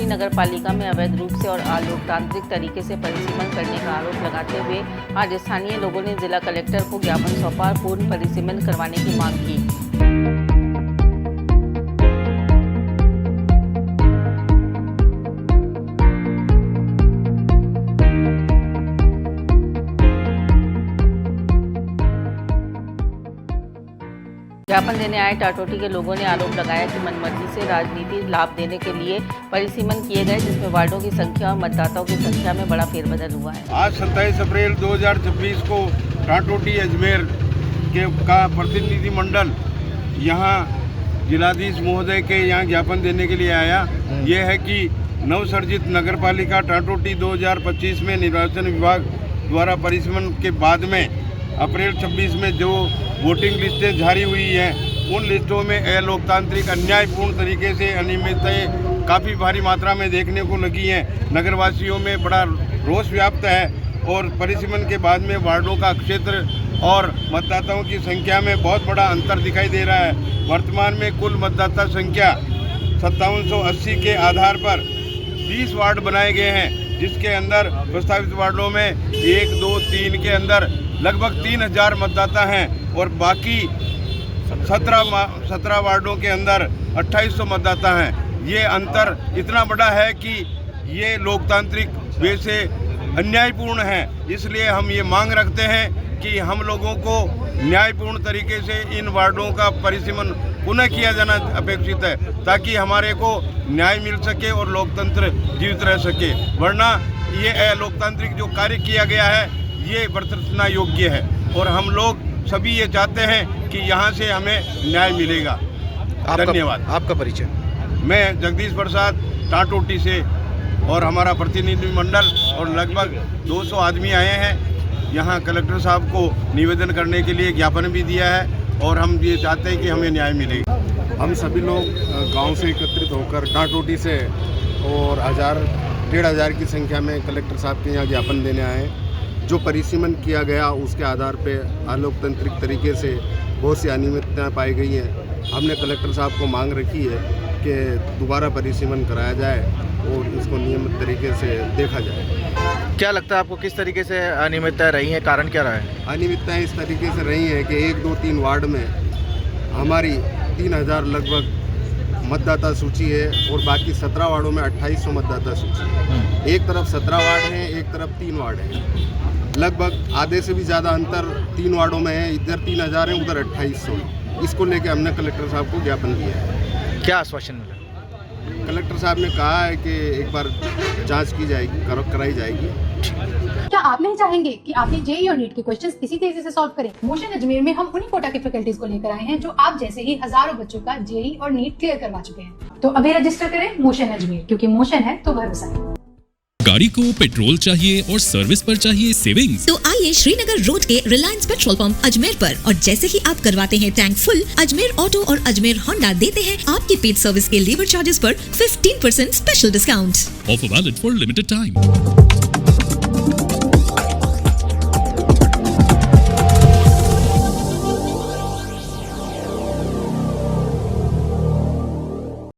टाटोटी नगर पालिका में अवैध रूप से और अलोकतांत्रिक तरीके से परिसीमन करने का आरोप लगाते हुए आज स्थानीय लोगों ने जिला कलेक्टर को ज्ञापन सौंपा और पूर्ण परिसीमन करवाने की मांग की। ज्ञापन देने आए टाटोटी के लोगों ने आरोप लगाया कि मनमर्जी से राजनीतिक लाभ देने के लिए परिसीमन किए गए, जिसमें वार्डों की संख्या और मतदाताओं की संख्या में बड़ा फेरबदल हुआ है। आज 27 अप्रैल 2026 को टाटोटी अजमेर का प्रतिनिधिमंडल यहाँ जिलाधीश महोदय के यहाँ ज्ञापन देने के लिए आया। ये है कि नवसर्जित नगरपालिका टाटोटी 2025 में निर्वाचन विभाग द्वारा परिसीमन के बाद में अप्रैल 26 में जो वोटिंग लिस्टें जारी हुई हैं, उन लिस्टों में अलोकतांत्रिक अन्यायपूर्ण तरीके से अनियमितताएं काफ़ी भारी मात्रा में देखने को लगी हैं। नगरवासियों में बड़ा रोष व्याप्त है और परिसीमन के बाद में वार्डों का क्षेत्र और मतदाताओं की संख्या में बहुत बड़ा अंतर दिखाई दे रहा है। वर्तमान में कुल मतदाता संख्या 5780 के आधार पर 20 वार्ड बनाए गए हैं, जिसके अंदर प्रस्तावित वार्डों में 1, 2, 3 के अंदर लगभग 3000 मतदाता हैं और बाकी 17 वार्डों के अंदर 2800 मतदाता हैं। ये अंतर इतना बड़ा है कि ये लोकतांत्रिक वे से अन्यायपूर्ण है। इसलिए हम ये मांग रखते हैं कि हम लोगों को न्यायपूर्ण तरीके से इन वार्डों का परिसीमन पुनः किया जाना अपेक्षित है, ताकि हमारे को न्याय मिल सके और लोकतंत्र जीवित रह सके। वरना ये अलोकतांत्रिक जो कार्य किया गया है ये बरतना योग्य है और हम लोग सभी ये चाहते हैं कि यहाँ से हमें न्याय मिलेगा। धन्यवाद। आपका परिचय? मैं जगदीश प्रसाद टाटोटी से और हमारा प्रतिनिधिमंडल और लगभग 200 आदमी आए हैं। यहाँ कलेक्टर साहब को निवेदन करने के लिए ज्ञापन भी दिया है और हम ये चाहते हैं कि हमें न्याय मिलेगा। हम सभी लोग गांव से एकत्रित होकर टाटोटी से और 1000-1500 की संख्या में कलेक्टर साहब के यहाँ ज्ञापन देने आए। जो परिसीमन किया गया उसके आधार पे अलोकतांत्रिक तरीके से बहुत सी अनियमितताएं पाई गई हैं। हमने कलेक्टर साहब को मांग रखी है कि दोबारा परिसीमन कराया जाए और इसको नियमित तरीके से देखा जाए। क्या लगता है आपको किस तरीके से अनियमितताएं रही हैं, कारण क्या रहा है? अनियमितताएं इस तरीके से रही हैं कि 1, 2, 3 वार्ड में हमारी 3000 लगभग मतदाता सूची है और बाकी 17 वार्डों में 2800 मतदाता सूची है। एक तरफ 17 वार्ड हैं, एक तरफ 3 वार्ड हैं। लगभग आधे से भी ज़्यादा अंतर 3 वार्डों में है। इधर 3000 है, उधर 2800 है। इसको लेकर हमने कलेक्टर साहब को ज्ञापन दिया है। क्या आश्वासन मिला? कलेक्टर साहब ने कहा है कि एक बार जांच की जाएगी, कराई जाएगी। क्या आप नहीं चाहेंगे कि आपने जेईई और नीट के क्वेश्चंस इसी तेजी से सॉल्व करें? मोशन अजमेर में हम उन्हीं कोटा के फैकल्टीज को लेकर आए हैं जो आप जैसे ही हजारों बच्चों का जेईई और नीट क्लियर करवा चुके हैं। तो अभी रजिस्टर करें मोशन अजमेर, क्योंकि मोशन है तो भरोसा है। गाड़ी को पेट्रोल चाहिए और सर्विस पर चाहिए सेविंग्स, तो आइए श्रीनगर रोड के रिलायंस पेट्रोल पंप अजमेर पर, और जैसे ही आप करवाते हैं टैंक फुल, अजमेर ऑटो और अजमेर होंडा देते हैं आपकी पेड सर्विस के लेबर चार्जेस पर 15% special discount. Offer valid for limited time.